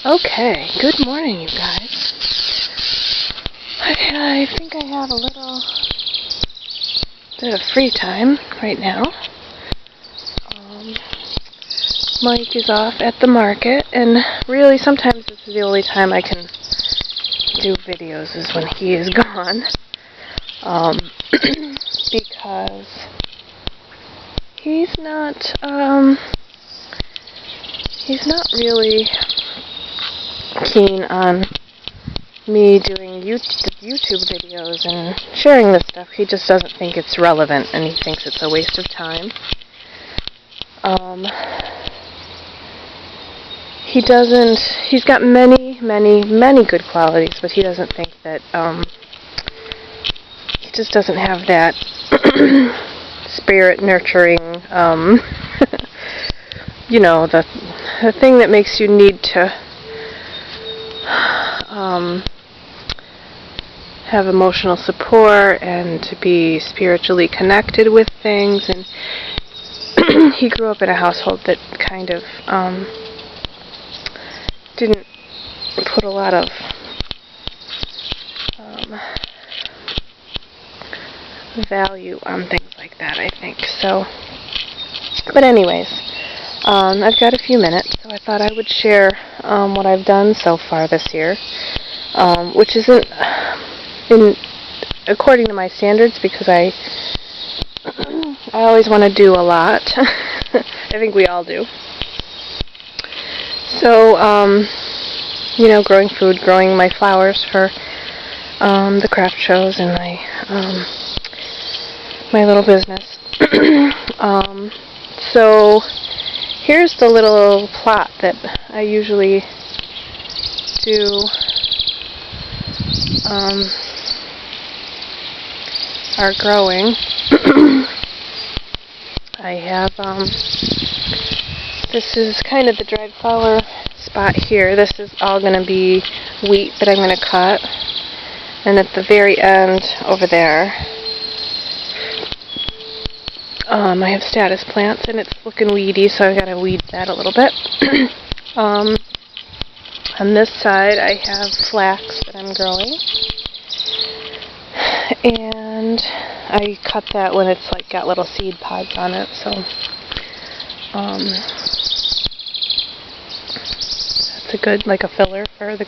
Okay, good morning, you guys. I think I have a little bit of free time right now. Mike is off at the market, and really sometimes this is the only time I can do videos is when he is gone. Because he's not really keen on me doing YouTube videos and sharing this stuff. He just doesn't think it's relevant, and he thinks it's a waste of time. He's got many good qualities, but he doesn't think that, he just doesn't have that spirit nurturing, the thing that makes you need to have emotional support and to be spiritually connected with things. And he grew up in a household that kind of didn't put a lot of value on things like that, I think. So, but anyways, I've got a few minutes, so I thought I would share what I've done so far this year, which isn't according to my standards, because I always want to do a lot. I think we all do. So, growing food, growing my flowers for the craft shows and my little business. So here's the little plot that I usually do are growing. I have this is kind of the dried flower spot here. This is all going to be wheat that I'm going to cut, and at the very end over there I have status plants, and it's looking weedy, so I've got to weed that a little bit. On this side I have flax that I'm growing, and I cut that when it's like got little seed pods on it, so that's a good, like a filler for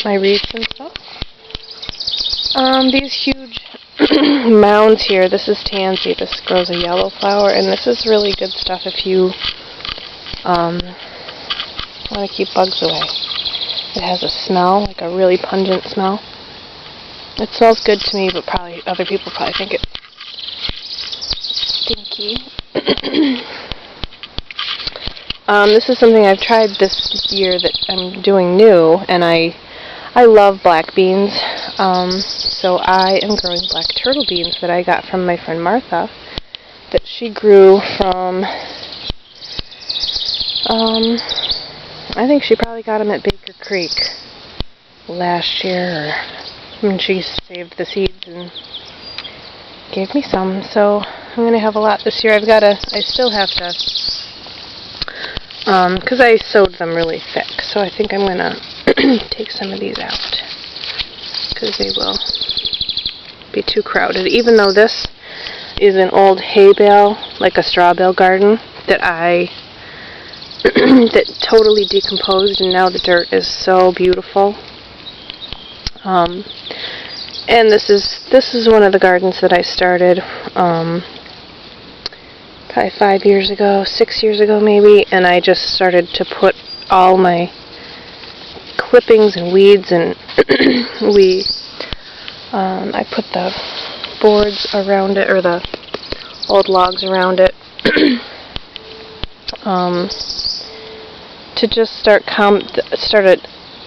my wreaths and stuff. These huge mounds here, this is tansy. This grows a yellow flower, and this is really good stuff if you want to keep bugs away. It has a smell, like a really pungent smell. It smells good to me, but probably other people probably think it's stinky. This is something I've tried this year that I'm doing new, and I love black beans. So I am growing black turtle beans that I got from my friend Martha, that she grew from, I think she probably got them at Baker Creek last year, or when she saved the seeds and gave me some. So I'm going to have a lot this year. I still have to, because I sowed them really thick, so I think I'm going to take some of these out, because they will be too crowded. Even though this is an old hay bale, like a straw bale garden, that that totally decomposed, and now the dirt is so beautiful. And this is one of the gardens that I started probably 5 years ago, 6 years ago maybe, and I just started to put all my clippings and weeds, and I put the boards around it, or the old logs around it, to just started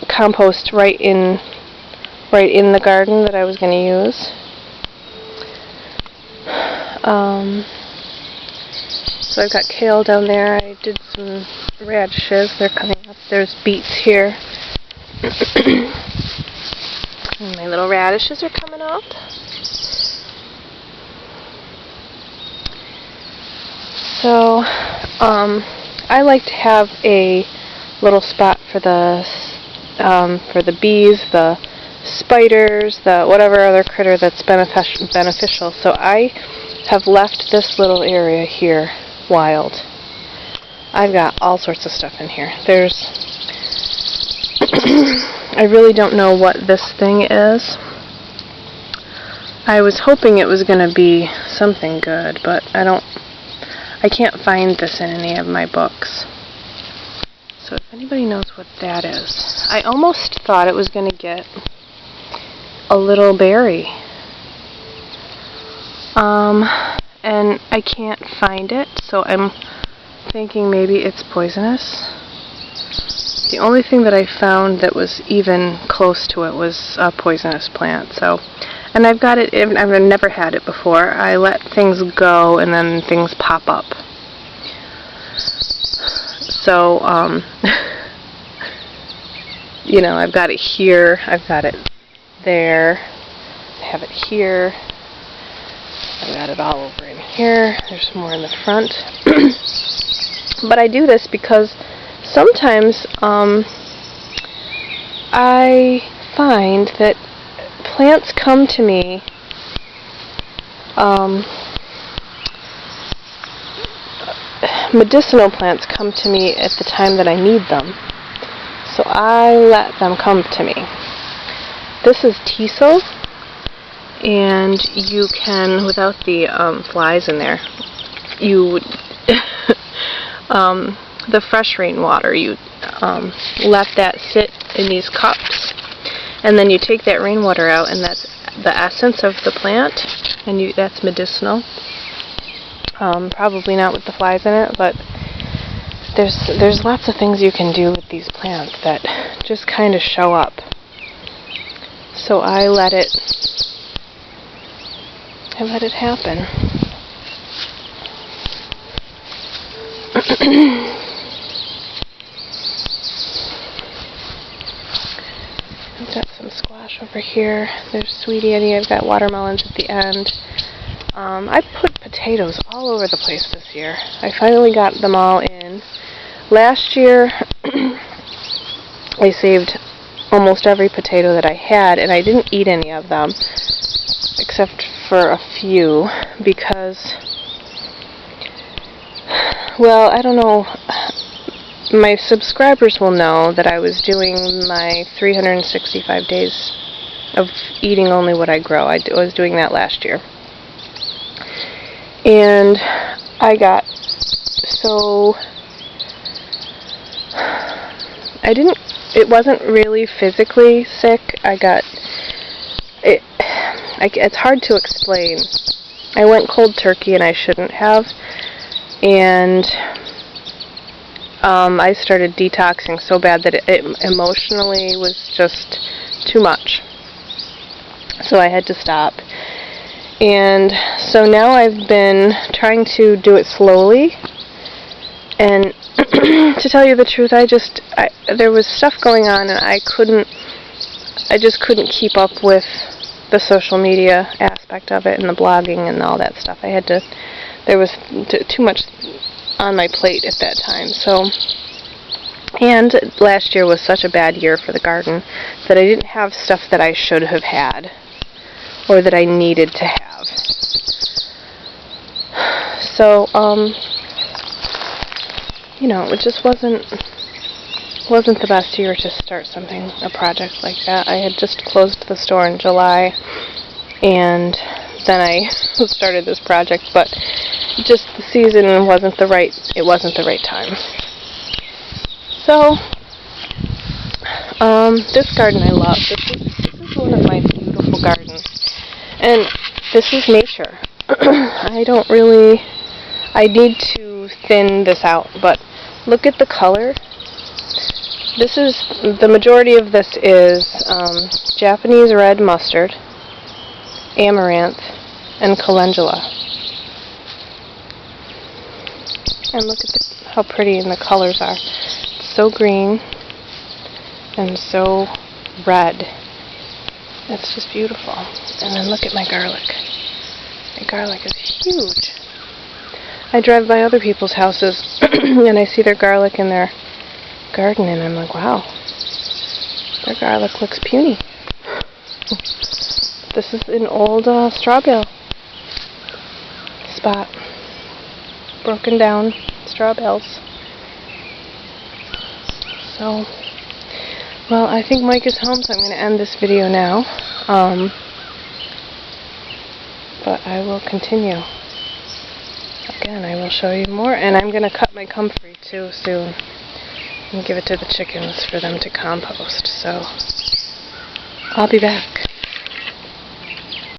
compost right in the garden that I was going to use. So I've got kale down there. I did some radishes. They're coming up. There's beets here. And my little radishes are coming up. So, I like to have a little spot for the for the bees, the spiders, the whatever other critter that's beneficial. So I have left this little area here wild. I've got all sorts of stuff in here. I really don't know what this thing is. I was hoping it was going to be something good, but I can't find this in any of my books. So if anybody knows what that is. I almost thought it was going to get a little berry. And I can't find it, so I'm thinking maybe it's poisonous. The only thing that I found that was even close to it was a poisonous plant. So, and I've got it, I've never had it before. I let things go and then things pop up. So, you know, I've got it here, I've got it there, I have it here, I've got it all over in here, there's more in the front. But I do this because sometimes I find that plants come to me medicinal plants come to me at the time that I need them. So I let them come to me. This is teasel, and you can, without the flies in there, you would the fresh rainwater, you let that sit in these cups, and then you take that rainwater out, and that's the essence of the plant, and that's medicinal. Probably not with the flies in it, but there's lots of things you can do with these plants that just kind of show up. So I let it happen. I've got some squash over here. There's Sweetie Eddie. I've got watermelons at the end. I put potatoes all over the place this year. I finally got them all in. Last year, I saved almost every potato that I had, and I didn't eat any of them, except for a few, because, well, I don't know. My subscribers will know that I was doing my 365 days of eating only what I grow. I was doing that last year. And I got so... it wasn't really physically sick. It's hard to explain. I went cold turkey and I shouldn't have. And I started detoxing so bad that it emotionally was just too much. So I had to stop. And so now I've been trying to do it slowly. And to tell you the truth, there was stuff going on, and I just couldn't keep up with the social media aspect of it and the blogging and all that stuff. There was too much on my plate at that time. So, and last year was such a bad year for the garden that I didn't have stuff that I should have had or that I needed to have. So, you know, it just wasn't the best year to start a project like that. I had just closed the store in July, and then I started this project, but just the season wasn't the right time. So, this garden I love. This is one of my beautiful gardens, and this is nature. I need to thin this out, but look at the color. The majority of this is Japanese red mustard, amaranth, and calendula. And look at how pretty the colors are. It's so green and so red. It's just beautiful. And then look at my garlic. My garlic is huge. I drive by other people's houses and I see their garlic in their garden, and I'm like, wow, Their garlic looks puny. This is an old straw bale spot. Broken down straw bales. So, well, I think Mike is home, so I'm going to end this video now. But I will continue. Again, I will show you more, and I'm going to cut my comfrey too soon and give it to the chickens for them to compost. So, I'll be back.